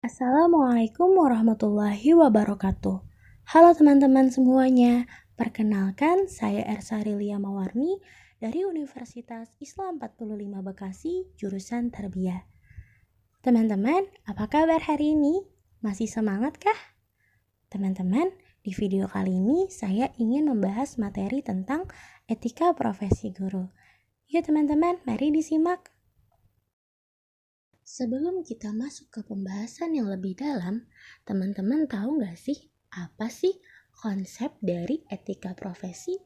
Assalamualaikum warahmatullahi wabarakatuh. Halo teman-teman semuanya, perkenalkan saya Ersa Rilia Mawarni dari Universitas Islam 45 Bekasi, jurusan Tarbiyah. Teman-teman, apa kabar hari ini? Masih semangat kah? Teman-teman, di video kali ini saya ingin membahas materi tentang etika profesi guru. Yuk teman-teman, mari disimak. Sebelum kita masuk ke pembahasan yang lebih dalam, teman-teman tahu nggak sih apa sih konsep dari etika profesi?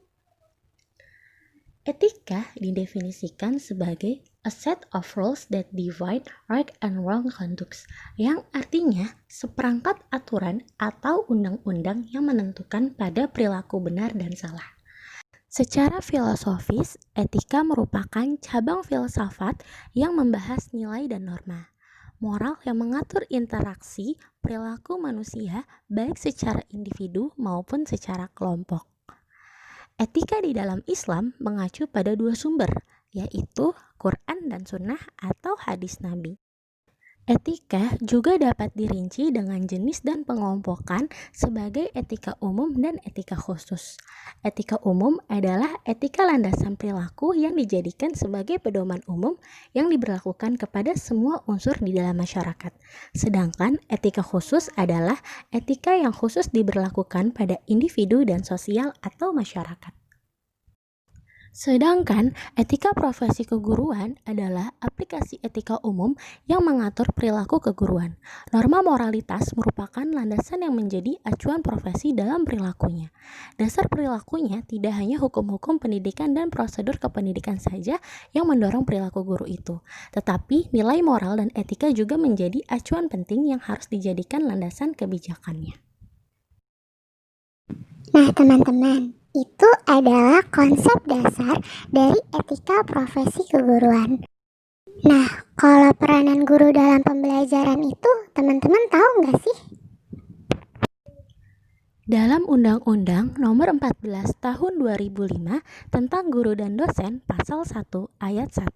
Etika didefinisikan sebagai a set of rules that divide right and wrong conducts, yang artinya seperangkat aturan atau undang-undang yang menentukan pada perilaku benar dan salah. Secara filosofis, etika merupakan cabang filsafat yang membahas nilai dan norma moral yang mengatur interaksi perilaku manusia baik secara individu maupun secara kelompok. Etika di dalam Islam mengacu pada dua sumber, yaitu Quran dan Sunnah atau hadis Nabi. Etika juga dapat dirinci dengan jenis dan pengelompokan sebagai etika umum dan etika khusus. Etika umum adalah etika landasan perilaku yang dijadikan sebagai pedoman umum yang diberlakukan kepada semua unsur di dalam masyarakat. Sedangkan etika khusus adalah etika yang khusus diberlakukan pada individu dan sosial atau masyarakat. Sedangkan etika profesi keguruan adalah aplikasi etika umum yang mengatur perilaku keguruan. Norma moralitas merupakan landasan yang menjadi acuan profesi dalam perilakunya. Dasar perilakunya tidak hanya hukum-hukum pendidikan dan prosedur kependidikan saja yang mendorong perilaku guru itu, tetapi nilai moral dan etika juga menjadi acuan penting yang harus dijadikan landasan kebijakannya. Nah teman-teman, itu adalah konsep dasar dari etika profesi keguruan. Nah, kalau peranan guru dalam pembelajaran itu, teman-teman tahu nggak sih? Dalam Undang-Undang Nomor 14 Tahun 2005 tentang Guru dan Dosen, Pasal 1 Ayat 1,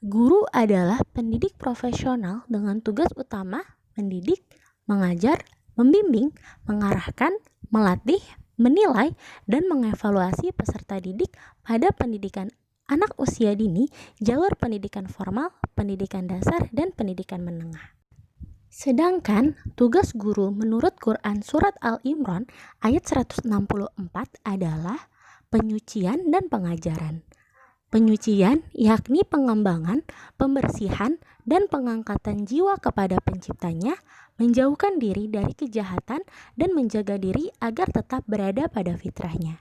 guru adalah pendidik profesional dengan tugas utama mendidik, mengajar, membimbing, mengarahkan, melatih, menilai, dan mengevaluasi peserta didik pada pendidikan anak usia dini, jalur pendidikan formal, pendidikan dasar, dan pendidikan menengah. Sedangkan tugas guru menurut Quran Surat Al-Imran ayat 164 adalah penyucian dan pengajaran. Penyucian yakni pengembangan, pembersihan, dan pengangkatan jiwa kepada penciptanya, menjauhkan diri dari kejahatan dan menjaga diri agar tetap berada pada fitrahnya.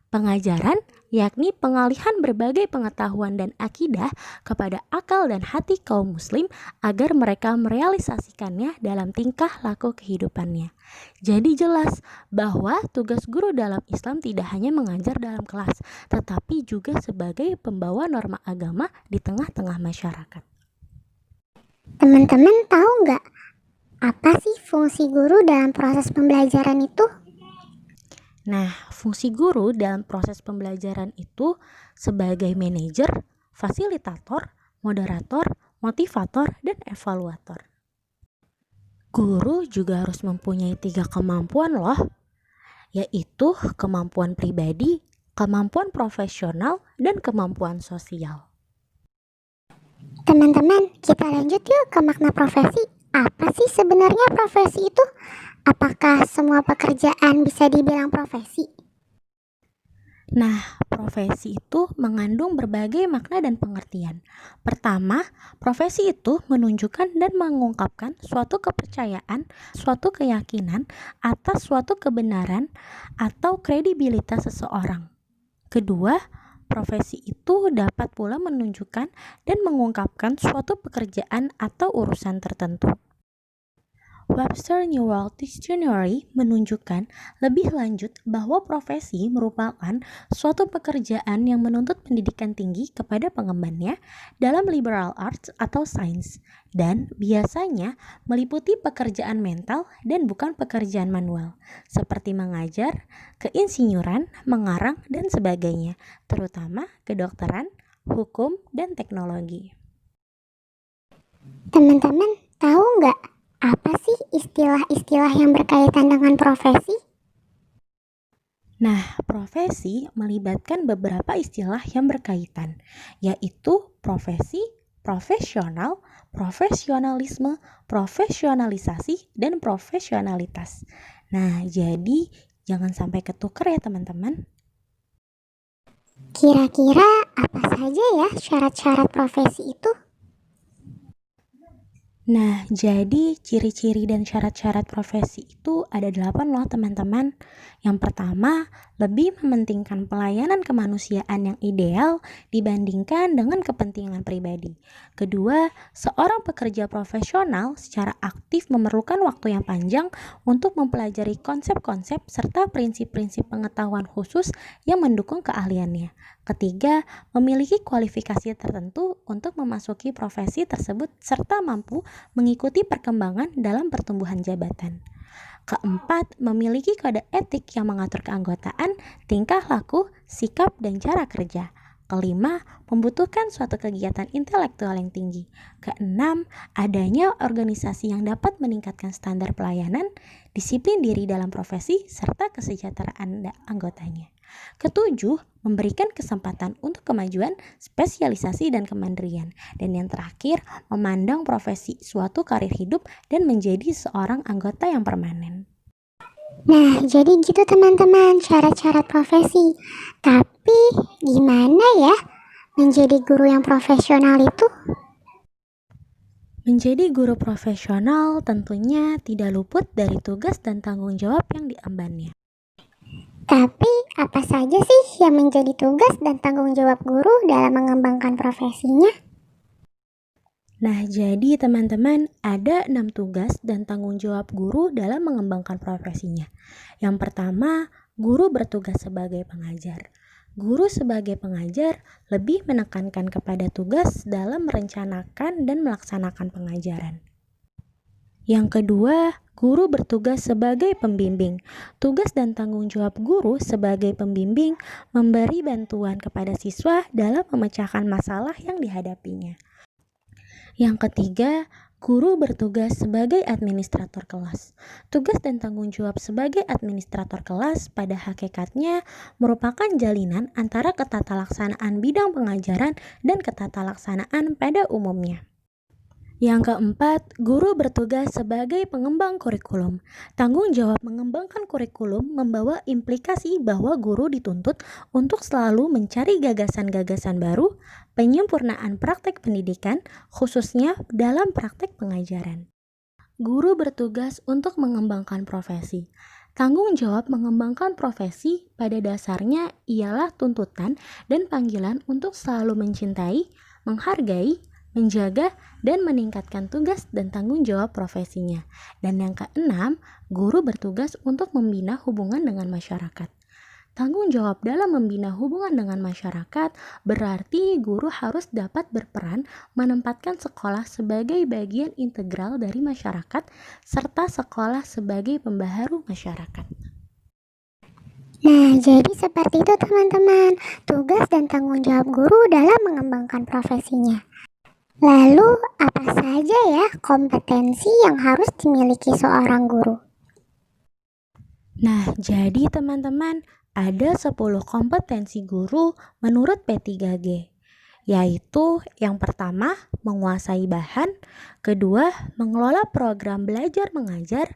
Pengajaran yakni pengalihan berbagai pengetahuan dan akidah kepada akal dan hati kaum muslim agar mereka merealisasikannya dalam tingkah laku kehidupannya. Jadi jelas bahwa tugas guru dalam Islam tidak hanya mengajar dalam kelas, tetapi juga sebagai pembawa norma agama di tengah-tengah masyarakat. Teman-teman tahu nggak apa sih fungsi guru dalam proses pembelajaran itu? Nah, fungsi guru dalam proses pembelajaran itu sebagai manajer, fasilitator, moderator, motivator, dan evaluator. Guru juga harus mempunyai 3 kemampuan loh, yaitu kemampuan pribadi, kemampuan profesional, dan kemampuan sosial. Teman-teman, kita lanjut yuk ke makna profesi. Apa sih sebenarnya profesi itu? Apakah semua pekerjaan bisa dibilang profesi? Nah, profesi itu mengandung berbagai makna dan pengertian. Pertama, profesi itu menunjukkan dan mengungkapkan suatu kepercayaan, suatu keyakinan atas suatu kebenaran atau kredibilitas seseorang. Kedua, profesi itu dapat pula menunjukkan dan mengungkapkan suatu pekerjaan atau urusan tertentu. Webster New World Dictionary menunjukkan lebih lanjut bahwa profesi merupakan suatu pekerjaan yang menuntut pendidikan tinggi kepada pengembannya dalam liberal arts atau sains, dan biasanya meliputi pekerjaan mental dan bukan pekerjaan manual, seperti mengajar, keinsinyuran, mengarang, dan sebagainya, terutama kedokteran, hukum, dan teknologi. Teman-teman tahu nggak apa sih istilah-istilah yang berkaitan dengan profesi? Nah, profesi melibatkan beberapa istilah yang berkaitan, yaitu profesi, profesional, profesionalisme, profesionalisasi, dan profesionalitas. Nah, jadi jangan sampai ketuker ya teman-teman. Kira-kira apa saja ya syarat-syarat profesi itu? Nah, jadi ciri-ciri dan syarat-syarat profesi itu ada 8 loh teman-teman. Yang pertama, lebih mementingkan pelayanan kemanusiaan yang ideal dibandingkan dengan kepentingan pribadi. Kedua, seorang pekerja profesional secara aktif memerlukan waktu yang panjang untuk mempelajari konsep-konsep serta prinsip-prinsip pengetahuan khusus yang mendukung keahliannya. Ketiga, memiliki kualifikasi tertentu untuk memasuki profesi tersebut serta mampu mengikuti perkembangan dalam pertumbuhan jabatan. Keempat, memiliki kode etik yang mengatur keanggotaan, tingkah laku, sikap, dan cara kerja. Kelima, membutuhkan suatu kegiatan intelektual yang tinggi. Keenam, adanya organisasi yang dapat meningkatkan standar pelayanan, disiplin diri dalam profesi, serta kesejahteraan anggotanya. Ketujuh, memberikan kesempatan untuk kemajuan, spesialisasi, dan kemandirian. Dan yang terakhir, memandang profesi suatu karir hidup dan menjadi seorang anggota yang permanen. Nah, jadi gitu teman-teman syarat-syarat profesi. Tapi gimana ya menjadi guru yang profesional itu? Menjadi guru profesional tentunya tidak luput dari tugas dan tanggung jawab yang diembannya. Tapi apa saja sih yang menjadi tugas dan tanggung jawab guru dalam mengembangkan profesinya? Nah, jadi teman-teman, ada 6 tugas dan tanggung jawab guru dalam mengembangkan profesinya. Yang pertama, guru bertugas sebagai pengajar. Guru sebagai pengajar lebih menekankan kepada tugas dalam merencanakan dan melaksanakan pengajaran. Yang kedua, guru bertugas sebagai pembimbing. Tugas dan tanggung jawab guru sebagai pembimbing memberi bantuan kepada siswa dalam memecahkan masalah yang dihadapinya. Yang ketiga, guru bertugas sebagai administrator kelas. Tugas dan tanggung jawab sebagai administrator kelas pada hakikatnya merupakan jalinan antara ketatalaksanaan bidang pengajaran dan ketatalaksanaan pada umumnya. Yang keempat, guru bertugas sebagai pengembang kurikulum. Tanggung jawab mengembangkan kurikulum membawa implikasi bahwa guru dituntut untuk selalu mencari gagasan-gagasan baru, penyempurnaan praktek pendidikan, khususnya dalam praktek pengajaran. Guru bertugas untuk mengembangkan profesi. Tanggung jawab mengembangkan profesi pada dasarnya ialah tuntutan dan panggilan untuk selalu mencintai, menghargai, menjaga, dan meningkatkan tugas dan tanggung jawab profesinya. Dan yang keenam, guru bertugas untuk membina hubungan dengan masyarakat. Tanggung jawab dalam membina hubungan dengan masyarakat berarti guru harus dapat berperan menempatkan sekolah sebagai bagian integral dari masyarakat serta sekolah sebagai pembaharu masyarakat. Nah, jadi seperti itu teman-teman, tugas dan tanggung jawab guru dalam mengembangkan profesinya. Lalu, apa saja ya kompetensi yang harus dimiliki seorang guru? Nah, jadi teman-teman, ada 10 kompetensi guru menurut P3G, yaitu yang pertama, menguasai bahan, kedua, mengelola program belajar mengajar,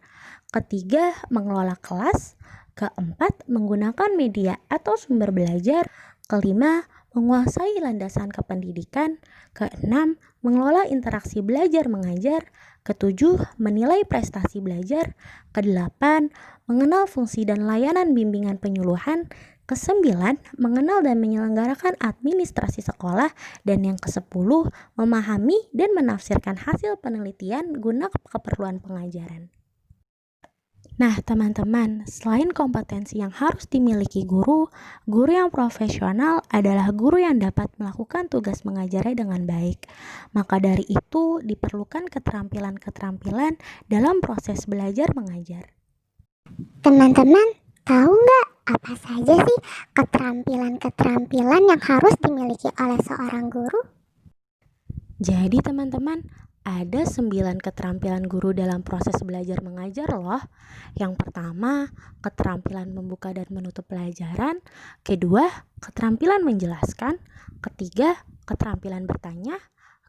ketiga, mengelola kelas, keempat, menggunakan media atau sumber belajar, kelima, menguasai landasan kependidikan, keenam, mengelola interaksi belajar mengajar, ketujuh, menilai prestasi belajar, kedelapan, mengenal fungsi dan layanan bimbingan penyuluhan, kesembilan, mengenal dan menyelenggarakan administrasi sekolah, dan yang kesepuluh, memahami dan menafsirkan hasil penelitian guna keperluan pengajaran. Nah, teman-teman, selain kompetensi yang harus dimiliki guru yang profesional adalah guru yang dapat melakukan tugas mengajarnya dengan baik. Maka dari itu, diperlukan keterampilan-keterampilan dalam proses belajar mengajar. Teman-teman, tahu nggak apa saja sih keterampilan-keterampilan yang harus dimiliki oleh seorang guru? Jadi, teman-teman, ada 9 keterampilan guru dalam proses belajar mengajar loh. Yang pertama, keterampilan membuka dan menutup pelajaran. Kedua, keterampilan menjelaskan. Ketiga, keterampilan bertanya.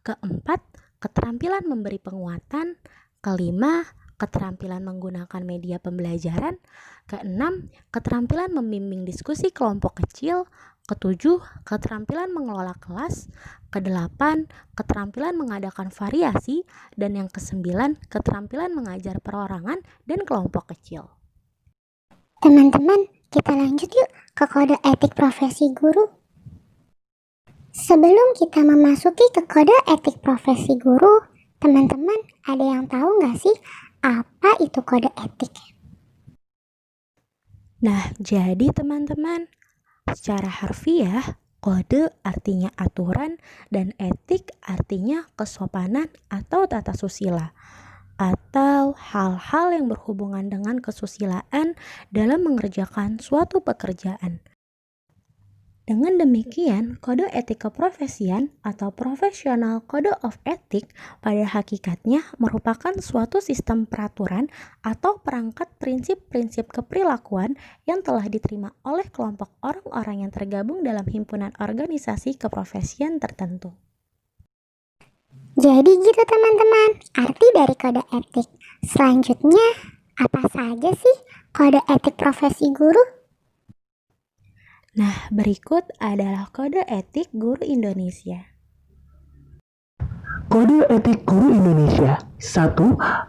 Keempat, keterampilan memberi penguatan. Kelima, keterampilan menggunakan media pembelajaran. Keenam, keterampilan membimbing diskusi kelompok kecil. Ketujuh, keterampilan mengelola kelas. Kedelapan, keterampilan mengadakan variasi. Dan yang kesembilan, keterampilan mengajar perorangan dan kelompok kecil. Teman-teman, kita lanjut yuk ke kode etik profesi guru. Sebelum kita memasuki ke kode etik profesi guru, teman-teman ada yang tahu nggak sih apa itu kode etik? Nah, jadi teman-teman, secara harfiah, kode artinya aturan dan etik artinya kesopanan atau tata susila, atau hal-hal yang berhubungan dengan kesusilaan dalam mengerjakan suatu pekerjaan. Dengan demikian, kode etik keprofesian atau Professional Code of Ethics pada hakikatnya merupakan suatu sistem peraturan atau perangkat prinsip-prinsip keperilakuan yang telah diterima oleh kelompok orang-orang yang tergabung dalam himpunan organisasi keprofesian tertentu. Jadi gitu teman-teman, arti dari kode etik. Selanjutnya, apa saja sih kode etik profesi guru? Nah, berikut adalah kode etik guru Indonesia. Kode etik guru Indonesia. 1.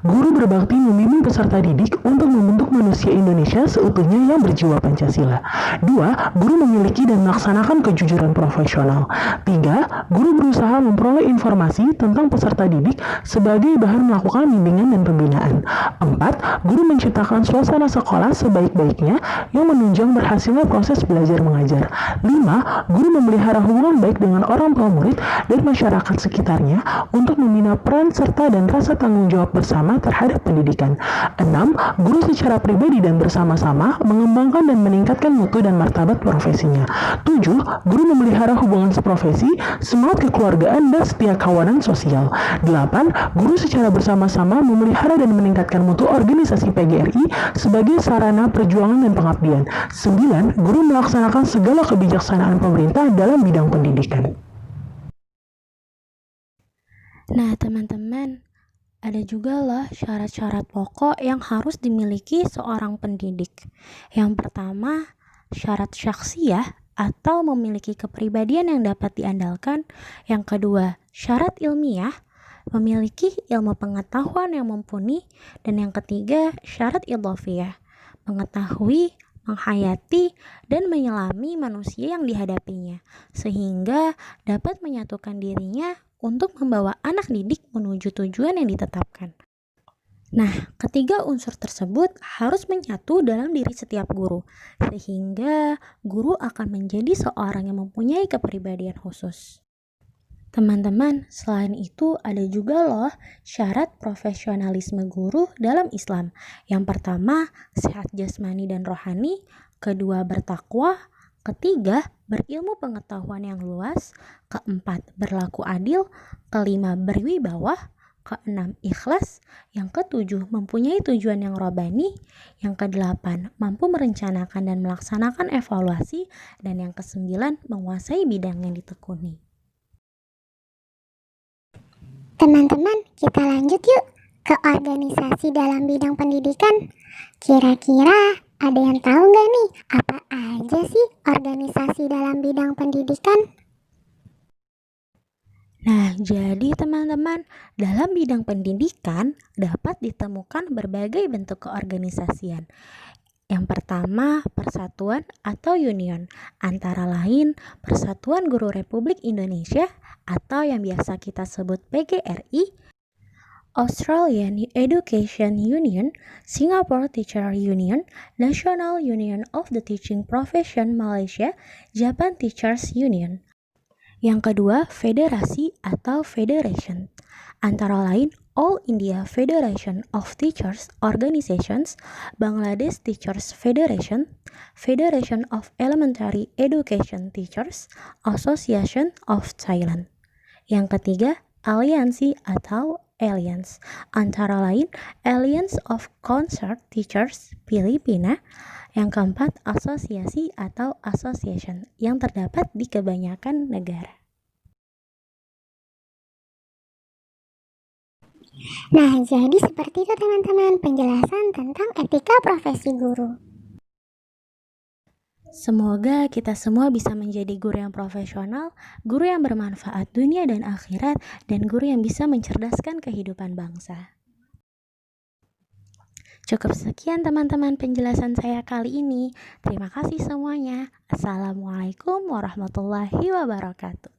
Guru berbakti membimbing peserta didik untuk membentuk manusia Indonesia seutuhnya yang berjiwa Pancasila. 2. Guru memiliki dan melaksanakan kejujuran profesional. 3. Guru berusaha memperoleh informasi tentang peserta didik sebagai bahan melakukan bimbingan dan pembinaan. 4. Guru menciptakan suasana sekolah sebaik-baiknya yang menunjang berhasilnya proses belajar mengajar. 5. Guru memelihara hubungan baik dengan orang tua murid dan masyarakat sekitarnya untuk membina peran serta dan rasa tanggung jawab bersama terhadap pendidikan. 6. Guru secara pribadi dan bersama-sama mengembangkan dan meningkatkan mutu dan martabat profesinya. 7. Guru memelihara hubungan seprofesi, semangat kekeluargaan dan setia kawanan sosial. 8. Guru secara bersama-sama memelihara dan meningkatkan mutu organisasi PGRI sebagai sarana perjuangan dan pengabdian. 9. Guru melaksanakan segala kebijaksanaan pemerintah dalam bidang pendidikan. Nah, teman-teman, ada juga loh syarat-syarat pokok yang harus dimiliki seorang pendidik. Yang pertama, syarat syakhsiyah atau memiliki kepribadian yang dapat diandalkan. Yang kedua, syarat ilmiah, memiliki ilmu pengetahuan yang mumpuni. Dan yang ketiga, syarat idhofiyah, mengetahui, menghayati, dan menyelami manusia yang dihadapinya, sehingga dapat menyatukan dirinya untuk membawa anak didik menuju tujuan yang ditetapkan. Nah, ketiga unsur tersebut harus menyatu dalam diri setiap guru, sehingga guru akan menjadi seorang yang mempunyai kepribadian khusus. Teman-teman, selain itu ada juga loh syarat profesionalisme guru dalam Islam. Yang pertama, sehat jasmani dan rohani. Kedua, bertakwa. Ketiga, berilmu pengetahuan yang luas. Keempat, berlaku adil. Kelima, berwibawa. Keenam, ikhlas. Yang ketujuh, mempunyai tujuan yang robani. Yang kedelapan, mampu merencanakan dan melaksanakan evaluasi. Dan yang kesembilan, menguasai bidang yang ditekuni. Teman-teman, kita lanjut yuk ke organisasi dalam bidang pendidikan. Kira-kira ada yang tahu nggak nih apa aja sih organisasi dalam bidang pendidikan? Nah, jadi teman-teman, dalam bidang pendidikan dapat ditemukan berbagai bentuk keorganisasian. Yang pertama, persatuan atau union, antara lain Persatuan Guru Republik Indonesia atau yang biasa kita sebut PGRI, Australian Education Union, Singapore Teacher Union, National Union of the Teaching Profession Malaysia, Japan Teachers Union. Yang kedua, federasi atau federation, antara lain All India Federation of Teachers Organizations, Bangladesh Teachers Federation, Federation of Elementary Education Teachers, Association of Thailand. Yang ketiga, aliansi atau Alliance, antara lain Alliance of Concert Teachers Filipina, yang keempat asosiasi atau association yang terdapat di kebanyakan negara. Nah, jadi seperti itu teman-teman penjelasan tentang etika profesi guru. Semoga kita semua bisa menjadi guru yang profesional, guru yang bermanfaat dunia dan akhirat, dan guru yang bisa mencerdaskan kehidupan bangsa. Cukup sekian teman-teman penjelasan saya kali ini. Terima kasih semuanya. Assalamualaikum warahmatullahi wabarakatuh.